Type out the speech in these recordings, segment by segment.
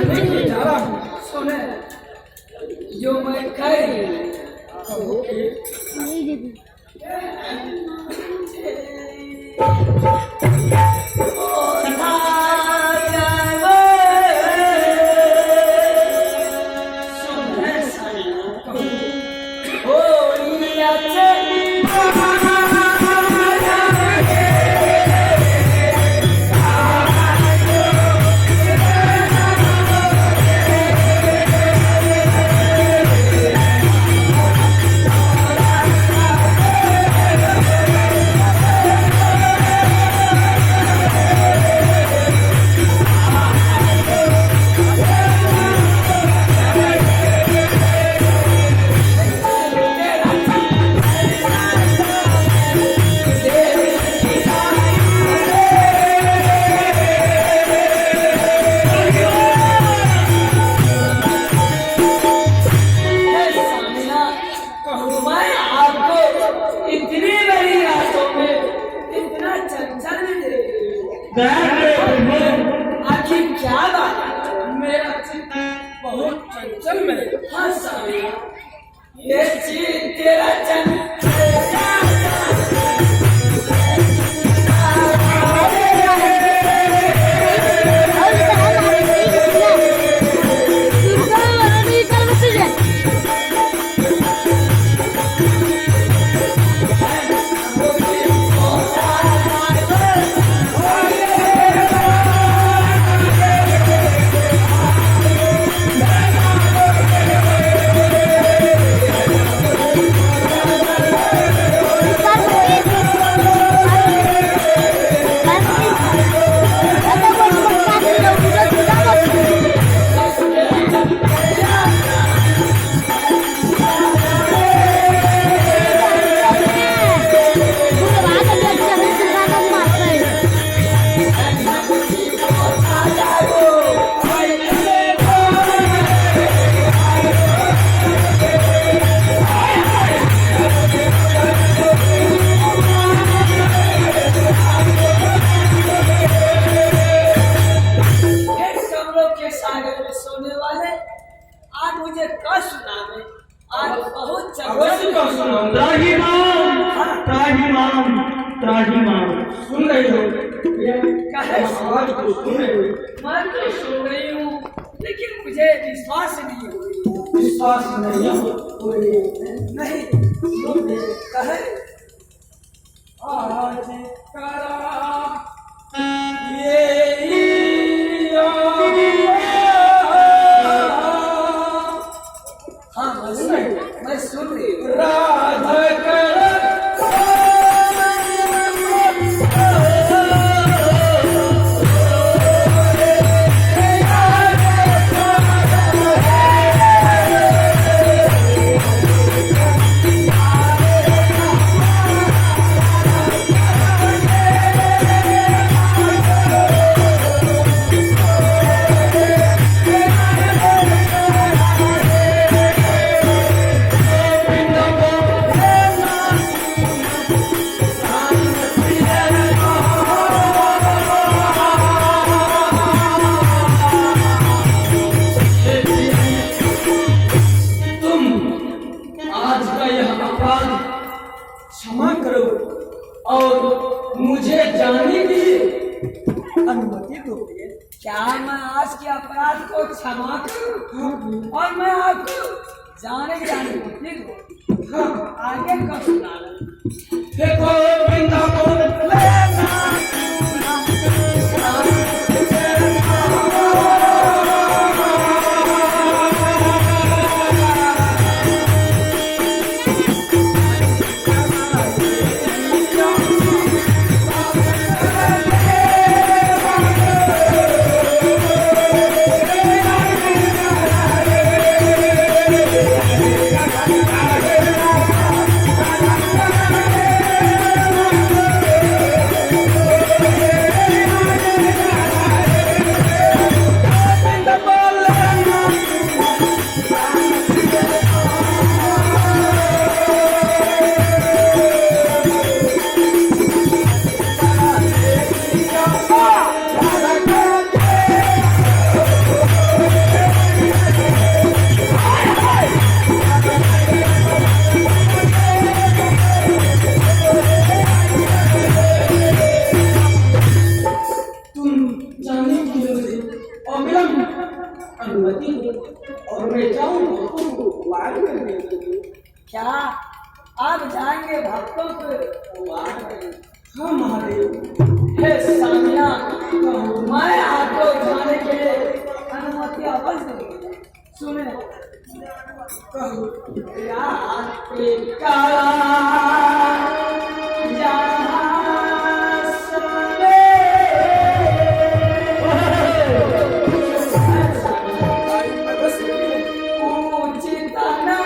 करने के जा रहा हूँ। सुने, जो मैं कह रही हूँ आखिर क्या बात है? मेरा चित्त बहुत चंचल में। हाँ सामिया, ये चित्त तेरा चंचल सुन रही हो? आवाज को सुन रही हो? मैं तो सुन रही हूँ, लेकिन मुझे विश्वास नहीं हो। विश्वास नहीं हो? नहीं, कहे आज करा ये हाँ मैं सुन रही हूँ। राधा क्षमा करो और मुझे जाने की अनुमति दो। क्या मैं आज के अपराध को क्षमा करूं और मैं आपको जाने की अनुमति दूं? हाँ, आगे का सुना देखो वृंदावन अनुमति और मैं जाऊँ भक्तों को वार करने के लिए। क्या आप जाएंगे भक्तों को वार करने? हाँ महादेव। हे सामिया, मैं आपको जाने के लिए अनुमति अवश्य देंगे। सुने रात पे काला जहाँ सवेरे पूछता ना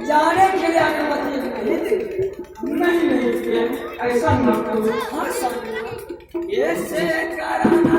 जाने के लिए अनुमति नहीं देंगे। नहीं ऐसा न करो। हाँ समझो ऐसे कराना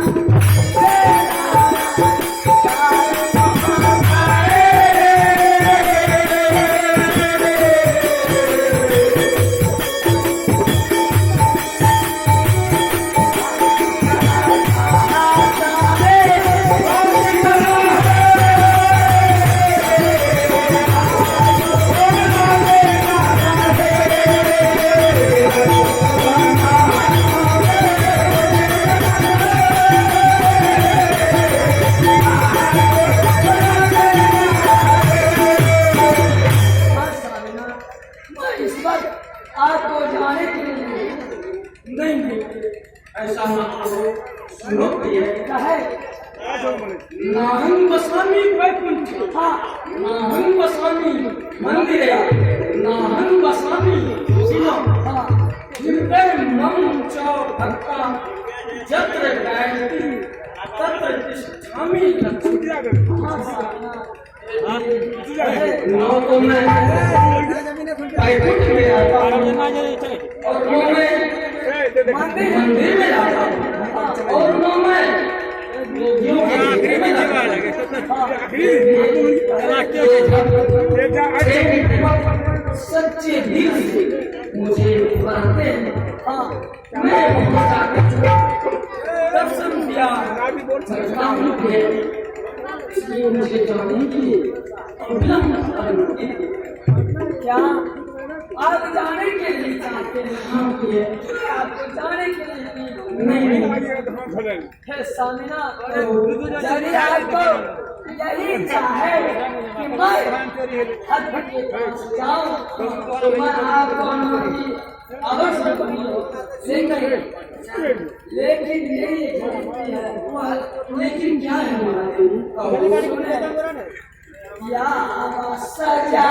आपको जाने के लिए नहीं ऐसा न करो। सुनो ये क्या है? नाहं वसामि वैकुंठ। हाँ नाहं वसामि मंदिरे नाहं वसामि शिवम। हाँ हृदय मम च भक्ता यत्र गायत्री तत्र तिष्ठामि लक्ष्मी। हाँ साधना नौ को मैं वैकुंठ में आता हूँ और नौ में मंदिर में जाता हूँ और नौ में योगियों के मंदिर में जाता हूँ। सच्चे दिल से मुझे मानते हैं। हाँ मैं वहाँ जाकर दर्शन किया करता हूँ इसलिए मुझे जाने की विलंब अनुमति दी। क्या आप जाने के लिए चाहते हैं? हाँ ये आपको जाने के लिए नहीं है सामिना। यदि आपको यही चाहे कि मैं हद के पास जाऊं तो मैं आपको अनुमति अवश्य दूंगी। लेकिन यही एक विनती है। लेकिन क्या है सुने या सजा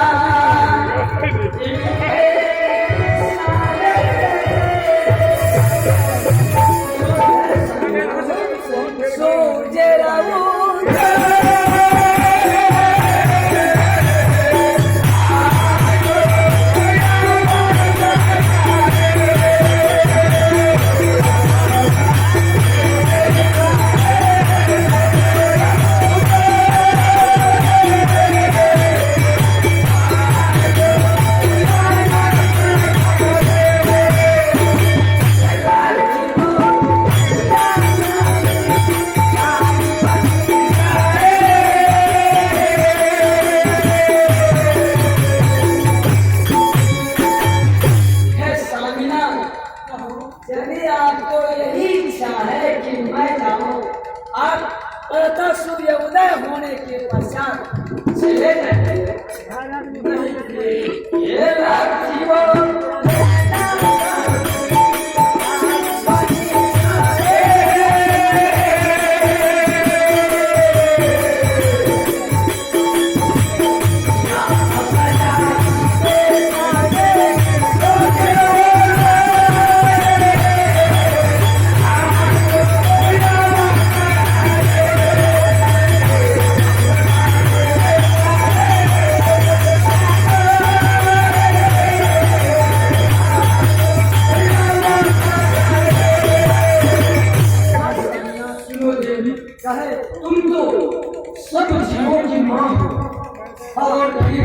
और फिर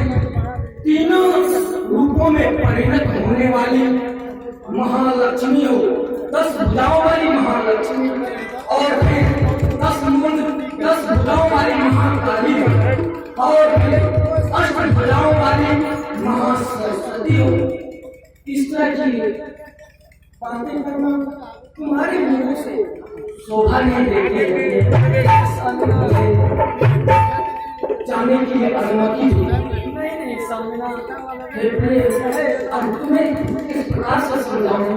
तीनों रूपों में परिणत होने वाली महालक्ष्मी हो, 10 भुजाओं वाली महालक्ष्मी, और फिर 10 भुजाओं वाली महाकाली हो, और फिर 8 भुजाओं वाली महासरस्वती हो। इस तरह की बातें करना तुम्हारे मुंह से शोभा नहीं देती। जाने की अनुमति नहीं समझना। अब तुम्हें किस प्रकार से समझाऊं?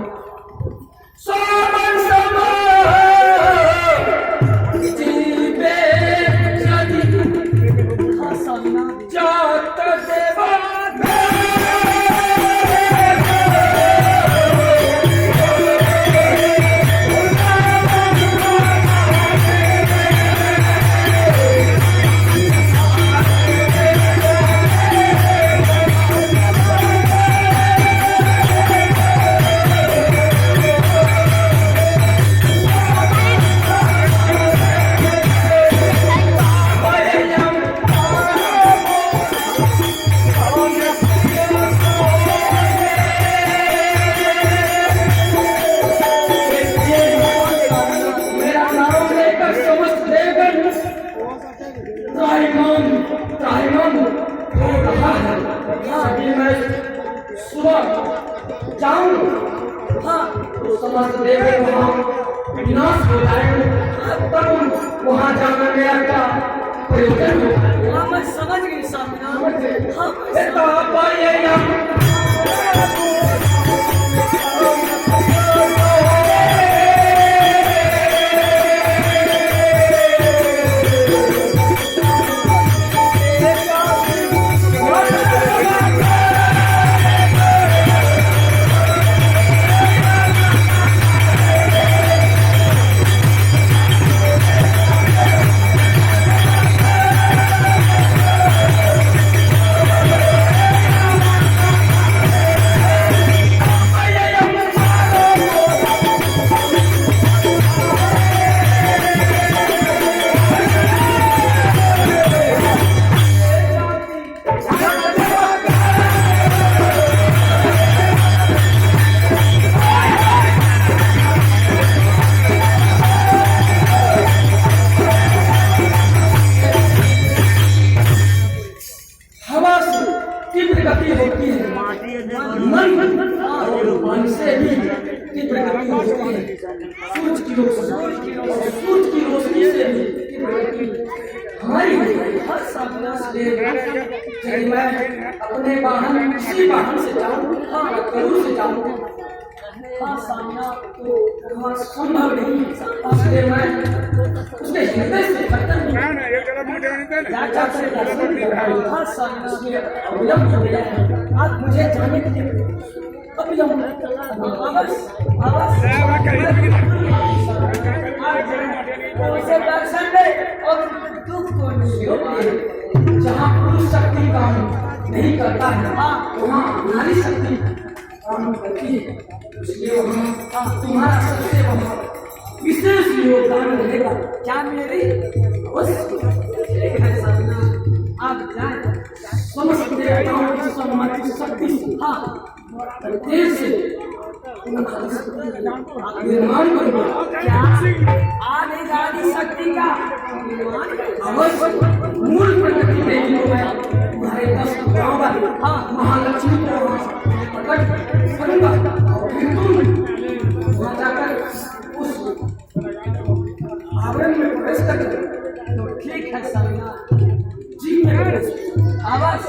हाँ समझना। विनाश हो जाएंगे, तब वहां जाना मेरा क्या प्रयोजन होगा? हाँ मैं समझ गई समझना। हाँ सूरज की रोशनी से हमारी मैं अपने वाहन किसी वाहन से जाऊँ, करूँ से जाऊँ, तो संभव नहीं, इसलिए मैं उसके हृदय से अविलंब हो गया है। आज मुझे जाने के लिए अविलंब दर्शन दे और दुख को जहाँ पुरुष शक्ति काम नहीं करता है वहाँ नारी शक्ति काम करती है। इसलिए वहाँ तुम्हारा सबसे विशेष योगदान रहेगा। क्या मेरी आप जाए समस्त देवताओं की सम्मति शक्ति हाँ तेज से निर्माण करूँगा। क्या आने वाली शक्ति का अवश्य मूल प्रकृति देवी को मैं तुम्हारे 10 गाँव वाले महालक्ष्मी को प्रकट करूँगा और फिर तुम वहाँ जाकर उस आवरण में प्रवेश कर। तो ठीक है समिया जी मैं आवाज